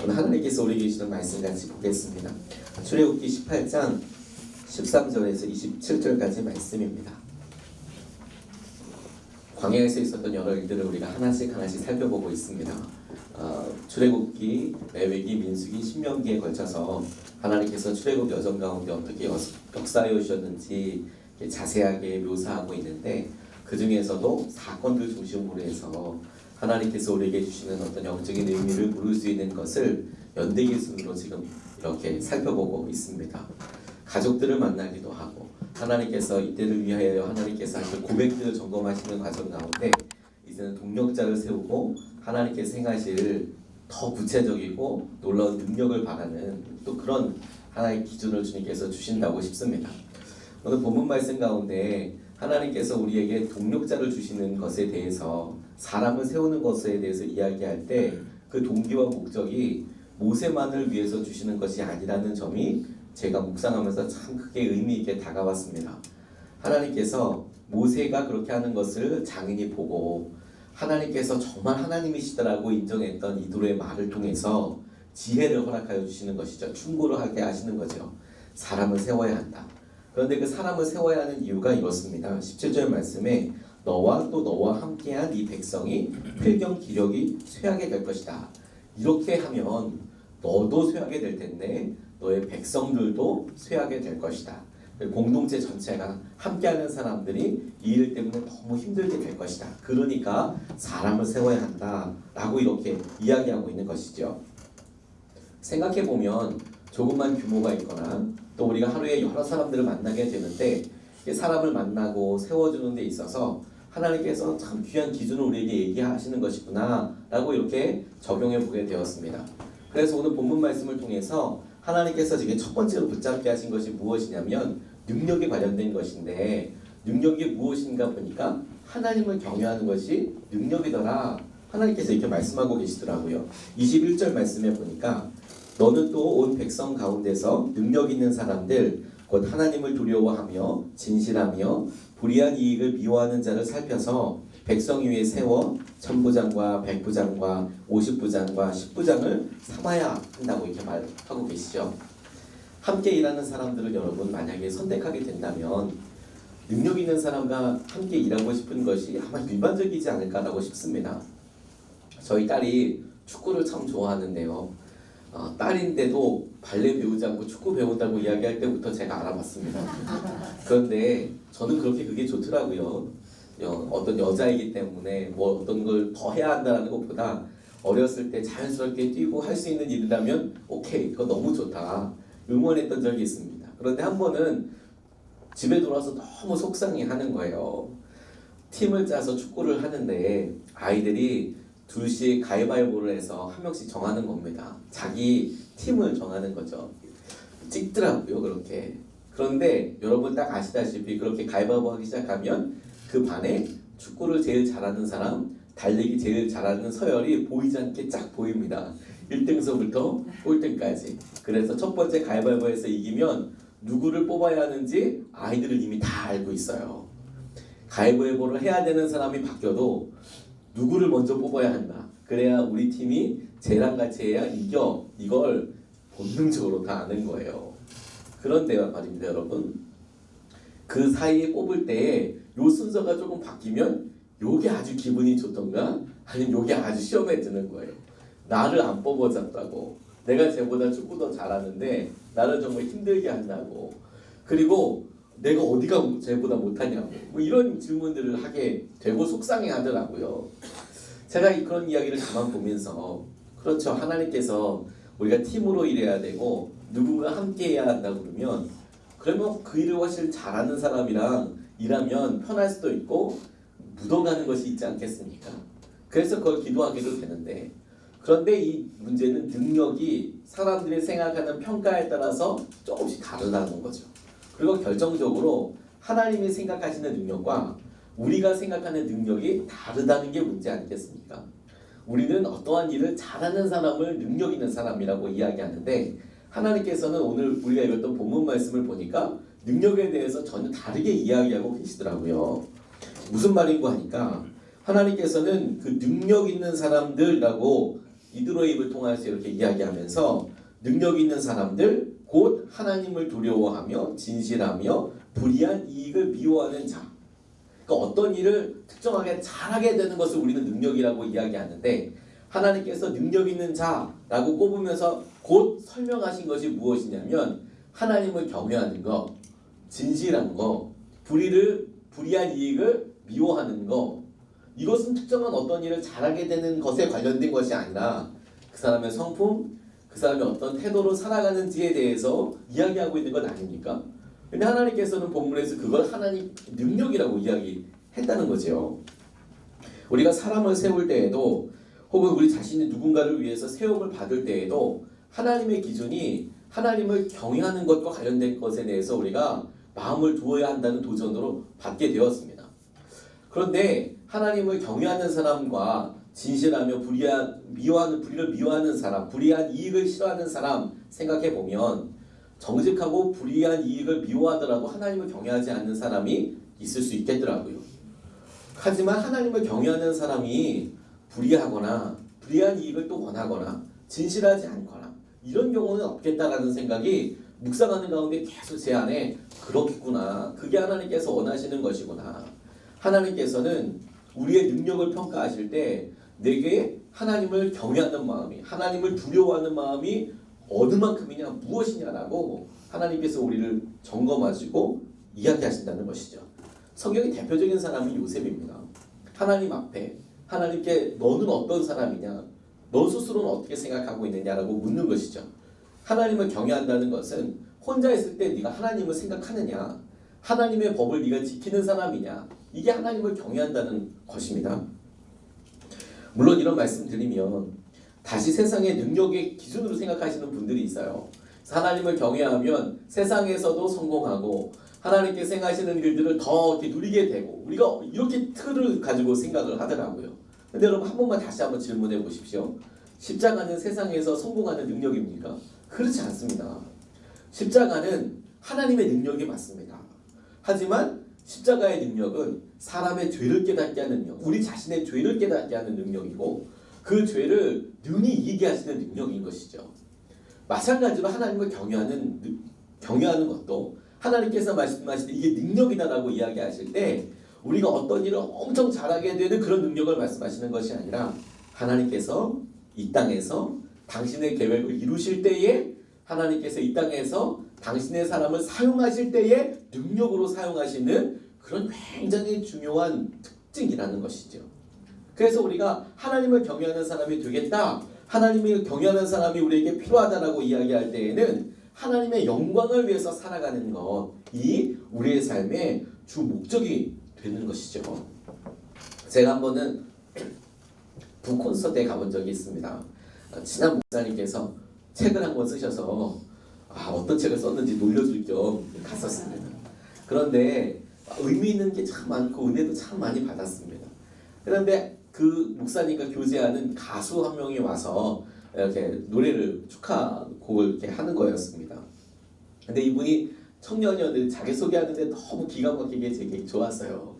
오늘 하나님께서 우리에게 주시는 말씀 같이 보겠습니다. 출애굽기 18장 13절에서 27절까지 말씀입니다. 광야에서 있었던 여러 일들을 우리가 하나씩 살펴보고 있습니다. 출애굽기, 레위기, 민수기, 신명기에 걸쳐서 하나님께서 출애굽 여정 가운데 어떻게 역사해 오셨는지 자세하게 묘사하고 있는데, 그 중에서도 사건들 중심으로 해서 하나님께서 우리에게 주시는 어떤 영적인 의미를 물을 수 있는 것을 연대기 순으로 지금 이렇게 살펴보고 있습니다. 가족들을 만나기도 하고, 하나님께서 이때를 위하여 하나님께서 하실 고백들을 점검하시는 과정 가운데 이제는 동력자를 세우고 하나님께서 행하실 더 구체적이고 놀라운 능력을 바라는 또 그런 하나의 기준을 주님께서 주신다고 싶습니다. 오늘 본문 말씀 가운데 하나님께서 우리에게 동력자를 주시는 것에 대해서, 사람을 세우는 것에 대해서 이야기할 때 그 동기와 목적이 모세만을 위해서 주시는 것이 아니라는 점이 제가 묵상하면서 참 크게 의미 있게 다가왔습니다. 하나님께서 모세가 그렇게 하는 것을 장인이 보고 하나님께서 정말 하나님이시다라고 인정했던 이들의 말을 통해서 지혜를 허락하여 주시는 것이죠. 충고를 하게 하시는 거죠. 사람을 세워야 한다. 그런데 그 사람을 세워야 하는 이유가 이렇습니다. 17절 말씀에 너와 또 너와 함께한 이 백성이 필경 기력이 쇠하게 될 것이다. 이렇게 하면 너도 쇠하게 될 텐데 너의 백성들도 쇠하게 될 것이다. 공동체 전체가 함께하는 사람들이 이 일 때문에 너무 힘들게 될 것이다. 그러니까 사람을 세워야 한다라고 이렇게 이야기하고 있는 것이죠. 생각해보면 조금만 규모가 있거나 또 우리가 하루에 여러 사람들을 만나게 되는데, 사람을 만나고 세워주는 데 있어서 하나님께서 참 귀한 기준을 우리에게 얘기하시는 것이구나 라고 이렇게 적용해 보게 되었습니다. 그래서 오늘 본문 말씀을 통해서 하나님께서 지금 첫 번째로 붙잡게 하신 것이 무엇이냐면 능력에 관련된 것인데, 능력이 무엇인가 보니까 하나님을 경외하는 것이 능력이더라. 하나님께서 이렇게 말씀하고 계시더라고요. 21절 말씀에 보니까 너는 또 온 백성 가운데서 능력 있는 사람들 곧 하나님을 두려워하며 진실하며 불의한 이익을 미워하는 자를 살펴서 백성 위에 세워 천부장과 백부장과 50부장과 10부장을 삼아야 한다고 이렇게 말하고 계시죠. 함께 일하는 사람들을 여러분 만약에 선택하게 된다면 능력 있는 사람과 함께 일하고 싶은 것이 아마 일반적이지 않을까라고 싶습니다. 저희 딸이 축구를 참 좋아하는데요. 딸인데도 발레 배우지 않고 축구 배운다고 이야기할 때부터 제가 알아봤습니다. 그런데 저는 그게 좋더라고요. 어떤 여자이기 때문에 뭐 어떤 걸 더 해야 한다는 것보다 어렸을 때 자연스럽게 뛰고 할 수 있는 일이라면 오케이, 그거 너무 좋다. 응원했던 적이 있습니다. 그런데 한 번은 집에 돌아와서 너무 속상해하는 거예요. 팀을 짜서 축구를 하는데 아이들이 둘씩 가위바위보를 해서 한 명씩 정하는 겁니다. 자기 팀을 정하는 거죠. 찍더라고요, 그렇게. 그런데 여러분 딱 아시다시피 그렇게 가위바위보 하기 시작하면 그 반에 축구를 제일 잘하는 사람, 달리기 제일 잘하는 서열이 보이지 않게 쫙 보입니다. 1등서부터 꼴등까지. 그래서 첫 번째 가위바위보에서 이기면 누구를 뽑아야 하는지 아이들은 이미 다 알고 있어요. 가위바위보를 해야 되는 사람이 바뀌어도 누구를 먼저 뽑아야 한다. 그래야 우리 팀이 쟤랑 같이 해야 이겨. 이걸 본능적으로 다 아는 거예요. 그런데 말입니다, 여러분. 그 사이에 뽑을 때 요 순서가 조금 바뀌면 요게 아주 기분이 좋던가 아니면 요게 아주 시험에 드는 거예요. 나를 안 뽑아줬다고. 내가 쟤보다 축구 더 잘하는데 나를 정말 힘들게 한다고. 그리고 내가 어디가 쟤보다 못하냐고. 뭐 이런 질문들을 하게 되고 속상해 하더라고요. 제가 그런 이야기를 가만 보면서, 그렇죠. 하나님께서 우리가 팀으로 일해야 되고 누군가 함께 해야 한다고 그러면 그 일을 훨씬 잘하는 사람이랑 일하면 편할 수도 있고 묻어가는 것이 있지 않겠습니까? 그래서 그걸 기도하기도 되는데, 그런데 이 문제는 능력이 사람들이 생각하는 평가에 따라서 조금씩 다르다는 거죠. 그리고 결정적으로 하나님이 생각하시는 능력과 우리가 생각하는 능력이 다르다는 게 문제 아니겠습니까? 우리는 어떠한 일을 잘하는 사람을 능력 있는 사람이라고 이야기하는데, 하나님께서는 오늘 우리가 읽었던 본문 말씀을 보니까 능력에 대해서 전혀 다르게 이야기하고 계시더라고요. 무슨 말인고 하니까 하나님께서는 그 능력 있는 사람들이라고 디드로의 입을 통해서 이렇게 이야기하면서 능력 있는 사람들 곧 하나님을 두려워하며 진실하며 불의한 이익을 미워하는 자. 그러니까 어떤 일을 특정하게 잘하게 되는 것을 우리는 능력이라고 이야기하는데 하나님께서 능력 있는 자라고 꼽으면서 곧 설명하신 것이 무엇이냐면 하나님을 경외하는 것, 진실한 것, 불의한 이익을 미워하는 것. 이것은 특정한 어떤 일을 잘하게 되는 것에 관련된 것이 아니라 그 사람의 성품, 그 사람이 어떤 태도로 살아가는지에 대해서 이야기하고 있는 것 아닙니까? 근데 하나님께서는 본문에서 그걸 하나님 능력이라고 이야기했다는 거죠. 우리가 사람을 세울 때에도 혹은 우리 자신이 누군가를 위해서 세움을 받을 때에도 하나님의 기준이 하나님을 경외하는 것과 관련된 것에 대해서 우리가 마음을 두어야 한다는 도전으로 받게 되었습니다. 그런데 하나님을 경외하는 사람과 진실하며 불의를 미워하는 사람, 불의한 이익을 싫어하는 사람 생각해 보면 정직하고 불의한 이익을 미워하더라도 하나님을 경외하지 않는 사람이 있을 수 있겠더라고요. 하지만 하나님을 경외하는 사람이 불의하거나 불의한 이익을 또 원하거나 진실하지 않거나 이런 경우는 없겠다라는 생각이 묵상하는 가운데 계속 제 안에 그렇겠구나. 그게 하나님께서 원하시는 것이구나. 하나님께서는 우리의 능력을 평가하실 때 내게 하나님을 경외하는 마음이, 하나님을 두려워하는 마음이 어느 만큼이냐, 무엇이냐라고 하나님께서 우리를 점검하시고 이야기하신다는 것이죠. 성경의 대표적인 사람이 요셉입니다. 하나님 앞에 하나님께 너는 어떤 사람이냐, 너 스스로는 어떻게 생각하고 있느냐라고 묻는 것이죠. 하나님을 경외한다는 것은 혼자 있을 때 네가 하나님을 생각하느냐, 하나님의 법을 네가 지키는 사람이냐, 이게 하나님을 경외한다는 것입니다. 물론 이런 말씀 드리면 다시 세상의 능력의 기준으로 생각하시는 분들이 있어요. 하나님을 경외하면 세상에서도 성공하고 하나님께 생각하시는 일들을 더 이렇게 누리게 되고 우리가 이렇게 틀을 가지고 생각을 하더라고요. 근데 여러분 한 번만 다시 한번 질문해 보십시오. 십자가는 세상에서 성공하는 능력입니까? 그렇지 않습니다. 십자가는 하나님의 능력이 맞습니다. 하지만 십자가의 능력은 사람의 죄를 깨닫게 하는 능력, 우리 자신의 죄를 깨닫게 하는 능력이고 그 죄를 능히 이기게 하시는 능력인 것이죠. 마찬가지로 하나님을 경외하는 것도 하나님께서 말씀하실 때 이게 능력이다라고 이야기하실 때 우리가 어떤 일을 엄청 잘하게 되는 그런 능력을 말씀하시는 것이 아니라 하나님께서 이 땅에서 당신의 계획을 이루실 때에 하나님께서 이 땅에서 당신의 사람을 사용하실 때에 능력으로 사용하시는 그런 굉장히 중요한 특징이라는 것이죠. 그래서 우리가 하나님을 경외하는 사람이 되겠다, 하나님을 경외하는 사람이 우리에게 필요하다라고 이야기할 때에는 하나님의 영광을 위해서 살아가는 것이 우리의 삶의 주 목적이 되는 것이죠. 제가 한 번은 북콘서트에 가본 적이 있습니다. 친한 목사님께서 책을 한 권 쓰셔서 어떤 책을 썼는지 놀려줄 겸 갔었습니다. 그런데 의미 있는 게 참 많고 은혜도 참 많이 받았습니다. 그런데 그 목사님과 교제하는 가수 한 명이 와서 이렇게 노래를 축하곡을 이렇게 하는 거였습니다. 근데 이분이 청년이었는데 자기소개하는데 너무 기가 막히게 되게 좋았어요.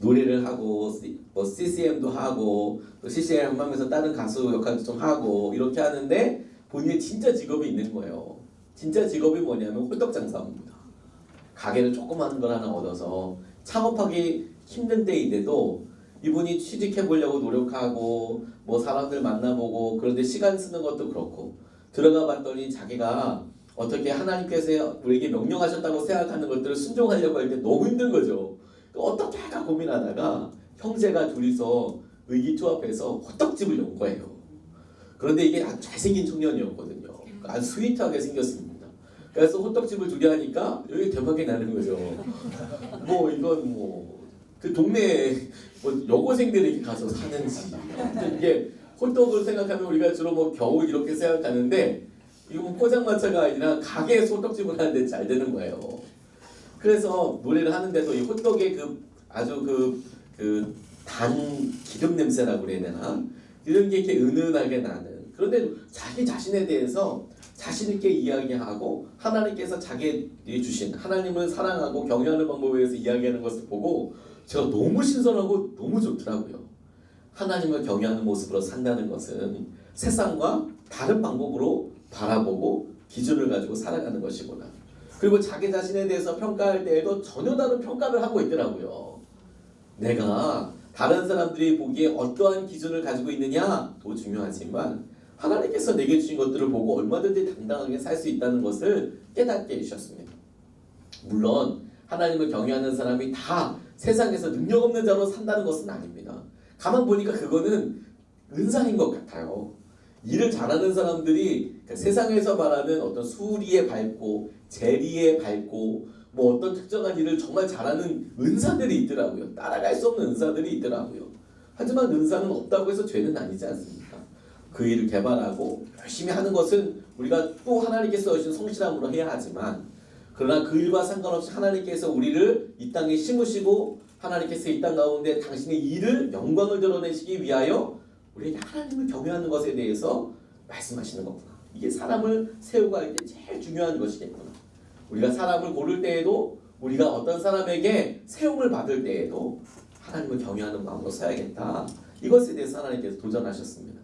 노래를 하고 뭐 CCM도 하고 또 CCM 하면서 다른 가수 역할도 좀 하고 이렇게 하는데 본인의 진짜 직업이 있는 거예요. 진짜 직업이 뭐냐면 홀떡 장사입니다. 가게를 조그마한 걸 하나 얻어서 창업하기 힘든 때인데도 이분이 취직해 보려고 노력하고 뭐 사람들 만나보고 그런데 시간 쓰는 것도 그렇고 들어가 봤더니 자기가 어떻게 하나님께서 우리에게 명령하셨다고 생각하는 것들을 순종하려고 할 때 너무 힘든 거죠. 어떻게 할까 고민하다가 형제가 둘이서 의기투합해서 호떡집을 연 거예요. 그런데 이게 아주 잘생긴 청년이었거든요. 아주 스위트하게 생겼습니다. 그래서 호떡집을 둘이 하니까 여기 대박이 나는 거죠. 뭐 이건 뭐 그 동네 뭐 여고생들이 가서 사는지 이게 호떡을 생각하면 우리가 주로 뭐 겨울 이렇게 생각하는데 이거 뭐 포장마차가 아니라 가게에서 호떡집을 하는데 잘 되는 거예요. 그래서 노래를 하는데도 이 호떡의 그 아주 그 단 기름 냄새라고 그래야 되나 이런 게 이렇게 은은하게 나는. 그런데 자기 자신에 대해서 자신 있게 이야기하고 하나님께서 자기에게 주신 하나님을 사랑하고 경외하는 방법에 대해서 이야기하는 것을 보고 제가 너무 신선하고 너무 좋더라고요. 하나님을 경외하는 모습으로 산다는 것은 세상과 다른 방법으로 바라보고 기준을 가지고 살아가는 것이구나. 그리고 자기 자신에 대해서 평가할 때에도 전혀 다른 평가를 하고 있더라고요. 내가 다른 사람들이 보기에 어떠한 기준을 가지고 있느냐도 중요하지만 하나님께서 내게 주신 것들을 보고 얼마든지 당당하게 살 수 있다는 것을 깨닫게 해주셨습니다. 물론 하나님을 경외하는 사람이 다 세상에서 능력 없는 자로 산다는 것은 아닙니다. 가만 보니까 그거는 은사인 것 같아요. 일을 잘하는 사람들이 세상에서 말하는 어떤 수리에 밝고 재리에 밝고 뭐 어떤 특정한 일을 정말 잘하는 은사들이 있더라고요. 따라갈 수 없는 은사들이 있더라고요. 하지만 은사는 없다고 해서 죄는 아니지 않습니까? 그 일을 개발하고 열심히 하는 것은 우리가 또 하나님께서 주신 성실함으로 해야 하지만, 그러나 그 일과 상관없이 하나님께서 우리를 이 땅에 심으시고 하나님께서 이 땅 가운데 당신의 일을 영광을 드러내시기 위하여 우리에게 하나님을 경외하는 것에 대해서 말씀하시는 거구나. 이게 사람을 세우고 할 때 제일 중요한 것이겠구나. 우리가 사람을 고를 때에도, 우리가 어떤 사람에게 세움을 받을 때에도 하나님을 경외하는 마음으로 서야겠다. 이것에 대해서 하나님께서 도전하셨습니다.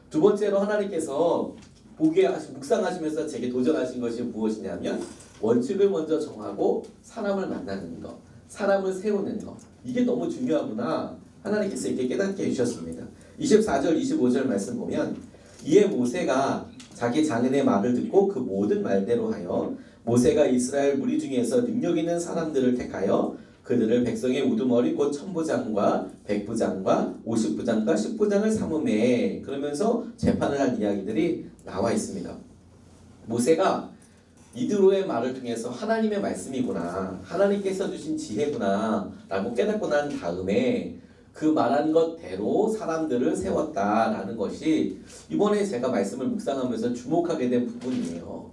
두 번째로 하나님께서 보게 묵상하시면서 제게 도전하신 것이 무엇이냐면, 원칙을 먼저 정하고 사람을 만나는 것, 사람을 세우는 것, 이게 너무 중요하구나. 하나님께서 이렇게 깨닫게 해주셨습니다. 24절 25절 말씀 보면, 이에 모세가 자기 장인의 말을 듣고 그 모든 말대로 하여 모세가 이스라엘 무리 중에서 능력 있는 사람들을 택하여 그들을 백성의 우두머리 곧 천부장과 백부장과 50부장과 10부장을 삼음해. 그러면서 재판을 한 이야기들이 나와 있습니다. 모세가 이드로의 말을 통해서 하나님의 말씀이구나, 하나님께서 주신 지혜구나 라고 깨닫고 난 다음에 그 말한 것대로 사람들을 세웠다라는 것이 이번에 제가 말씀을 묵상하면서 주목하게 된 부분이에요.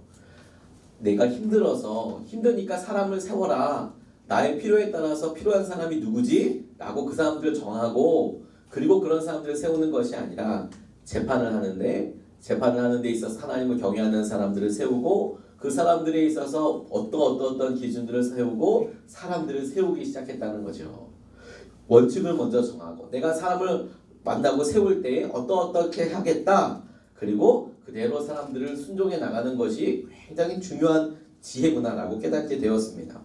내가 힘드니까 사람을 세워라. 나의 필요에 따라서 필요한 사람이 누구지? 라고 그 사람들을 정하고, 그리고 그런 사람들을 세우는 것이 아니라 재판을 하는 데 있어서 하나님을 경외하는 사람들을 세우고, 그 사람들에 있어서 어떤 기준들을 세우고 사람들을 세우기 시작했다는 거죠. 원칙을 먼저 정하고, 내가 사람을 만나고 세울 때 어떻게 하겠다. 그리고 그대로 사람들을 순종해 나가는 것이 굉장히 중요한 지혜구나라고 깨닫게 되었습니다.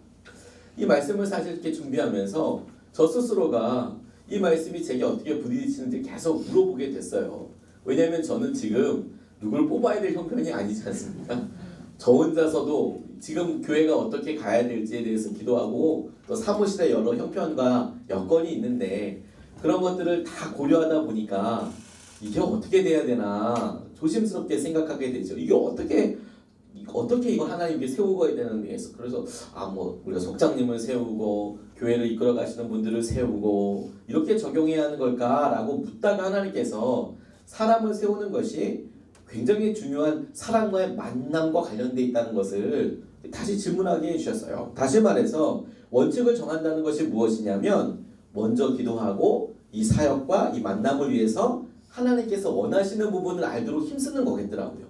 이 말씀을 사실 이렇게 준비하면서 저 스스로가 이 말씀이 제게 어떻게 부딪히는지 계속 물어보게 됐어요. 왜냐하면 저는 지금 누굴 뽑아야 될 형편이 아니지 않습니까? 저 혼자서도 지금 교회가 어떻게 가야 될지에 대해서 기도하고, 또 사무실에 여러 형편과 여건이 있는데 그런 것들을 다 고려하다 보니까 이게 어떻게 돼야 되나 조심스럽게 생각하게 되죠. 이게 어떻게 이거 하나님께 세우고 가야 되는 데에서, 그래서 우리가 속장님을 세우고 교회를 이끌어 가시는 분들을 세우고 이렇게 적용해야 하는 걸까라고 묻다가 하나님께서 사람을 세우는 것이 굉장히 중요한 사람과의 만남과 관련돼 있다는 것을 다시 질문하게 해주셨어요. 다시 말해서 원칙을 정한다는 것이 무엇이냐면, 먼저 기도하고 이 사역과 이 만남을 위해서 하나님께서 원하시는 부분을 알도록 힘쓰는 거겠더라고요.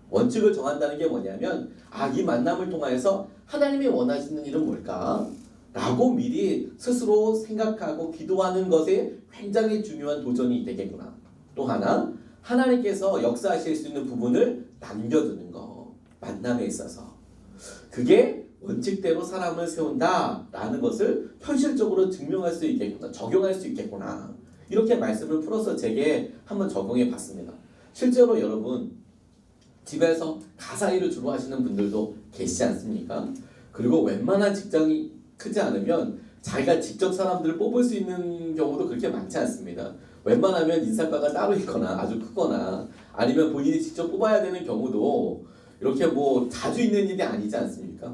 원칙을 정한다는 게 뭐냐면, 이 만남을 통하여서 하나님이 원하시는 일은 뭘까? 라고 미리 스스로 생각하고 기도하는 것에 굉장히 중요한 도전이 되겠구나. 또 하나, 하나님께서 역사하실 수 있는 부분을 남겨두는 거, 만남에 있어서. 그게 원칙대로 사람을 세운다라는 것을 현실적으로 증명할 수 있겠구나, 적용할 수 있겠구나. 이렇게 말씀을 풀어서 제게 한번 적용해 봤습니다. 실제로 여러분, 집에서 가사 일을 주로 하시는 분들도 계시지 않습니까? 그리고 웬만한 직장이 크지 않으면 자기가 직접 사람들을 뽑을 수 있는 경우도 그렇게 많지 않습니다. 웬만하면 인사과가 따로 있거나 아주 크거나 아니면 본인이 직접 뽑아야 되는 경우도 이렇게 자주 있는 일이 아니지 않습니까?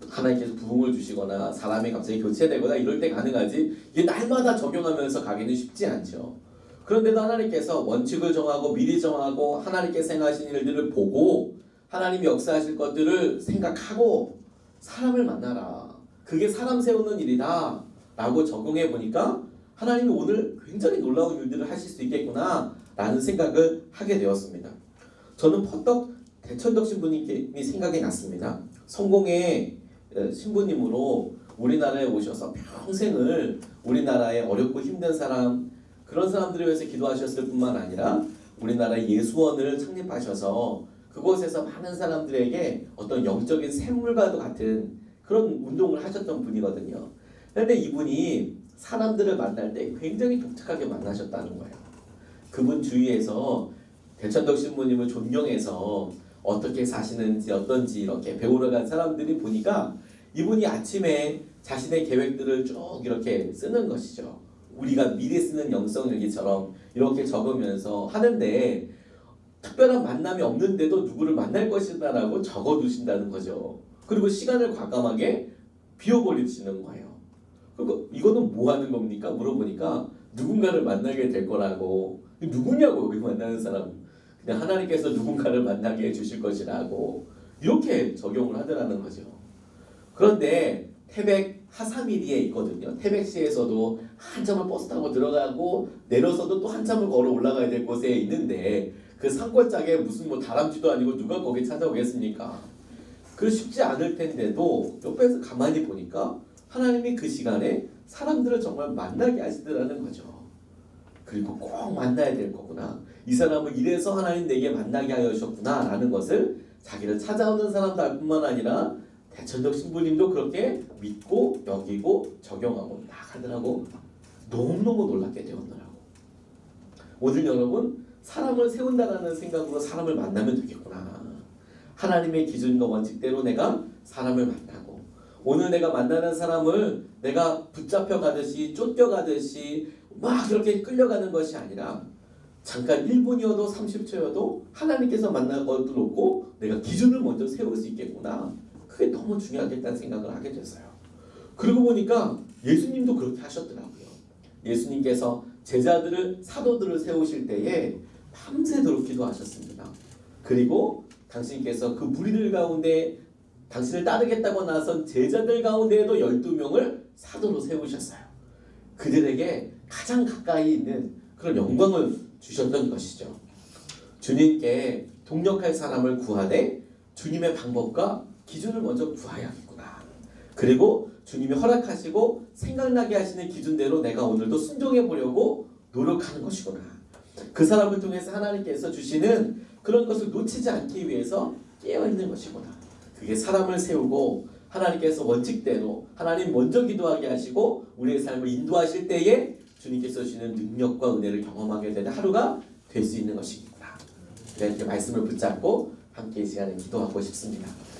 하나님께서 부흥을 주시거나 사람이 갑자기 교체되거나 이럴 때 가능하지, 이게 날마다 적용하면서 가기는 쉽지 않죠. 그런데도 하나님께서 원칙을 정하고 미리 정하고 하나님께서 행하신 일들을 보고 하나님이 역사하실 것들을 생각하고 사람을 만나라, 그게 사람 세우는 일이다 라고 적용해 보니까 하나님이 오늘 굉장히 놀라운 일들을 하실 수 있겠구나 라는 생각을 하게 되었습니다. 저는 퍼떡 대천덕 신부님이 생각이 났습니다. 성공의 신부님으로 우리나라에 오셔서 평생을 우리나라의 어렵고 힘든 사람, 그런 사람들을 위해서 기도하셨을 뿐만 아니라 우리나라 예수원을 창립하셔서 그곳에서 많은 사람들에게 어떤 영적인 샘물과도 같은 그런 운동을 하셨던 분이거든요. 그런데 이분이 사람들을 만날 때 굉장히 독특하게 만나셨다는 거예요. 그분 주위에서 대천덕 신부님을 존경해서 어떻게 사시는지 어떤지 이렇게 배우러 간 사람들이 보니까 이분이 아침에 자신의 계획들을 쭉 이렇게 쓰는 것이죠. 우리가 미리 쓰는 영성일기처럼 이렇게 적으면서 하는데 특별한 만남이 없는데도 누구를 만날 것이다라고 적어두신다는 거죠. 그리고 시간을 과감하게 비워버리시는 거예요. 그리고 이거는 뭐 하는 겁니까? 물어보니까 누군가를 만나게 될 거라고. 누구냐고 여기 만나는 사람. 그냥 하나님께서 누군가를 만나게 해주실 것이라고 이렇게 적용을 하더라는 거죠. 그런데 태백 하사미리에 있거든요. 태백시에서도 한참을 버스 타고 들어가고 내려서도 또 한참을 걸어 올라가야 될 곳에 있는데 그 산골짜기에 무슨 뭐 다람쥐도 아니고 누가 거기 찾아오겠습니까? 그 쉽지 않을 텐데도 옆에서 가만히 보니까 하나님이 그 시간에 사람들을 정말 만나게 하시더라는 거죠. 그리고 꼭 만나야 될 거구나. 이 사람을 이래서 하나님 내게 만나게 하셨구나 라는 것을 자기를 찾아오는 사람들 뿐만 아니라 대천덕 신부님도 그렇게 믿고 여기고 적용하고 나가더라고. 너무너무 놀랍게 되었더라고. 오늘 여러분 사람을 세운다라는 생각으로 사람을 만나면 되겠구나. 하나님의 기준과 원칙대로 내가 사람을 만나고 오늘 내가 만나는 사람을 내가 붙잡혀 가듯이 쫓겨가듯이 막 그렇게 끌려가는 것이 아니라 잠깐 1분이어도 30초여도 하나님께서 만날 것도 놓고 내가 기준을 먼저 세울 수 있겠구나. 그게 너무 중요하겠다는 생각을 하게 됐어요. 그러고 보니까 예수님도 그렇게 하셨더라고요. 예수님께서 제자들을 사도들을 세우실 때에 밤새도록 기도하셨습니다. 그리고 당신께서 그 무리들 가운데 당신을 따르겠다고 나선 제자들 가운데에도 12명을 사도로 세우셨어요. 그들에게 가장 가까이 있는 그런 영광을 주셨던 것이죠. 주님께 동력할 사람을 구하되 주님의 방법과 기준을 먼저 구하야겠구나. 그리고 주님이 허락하시고 생각나게 하시는 기준대로 내가 오늘도 순종해 보려고 노력하는 것이구나. 그 사람을 통해서 하나님께서 주시는 그런 것을 놓치지 않기 위해서 깨어있는 것이구나. 그게 사람을 세우고 하나님께서 원칙대로 하나님 먼저 기도하게 하시고 우리의 삶을 인도하실 때에 주님께서 주시는 능력과 은혜를 경험하게 되는 하루가 될 수 있는 것이구나. 이렇게 말씀을 붙잡고 함께 이 시간에 기도하고 싶습니다.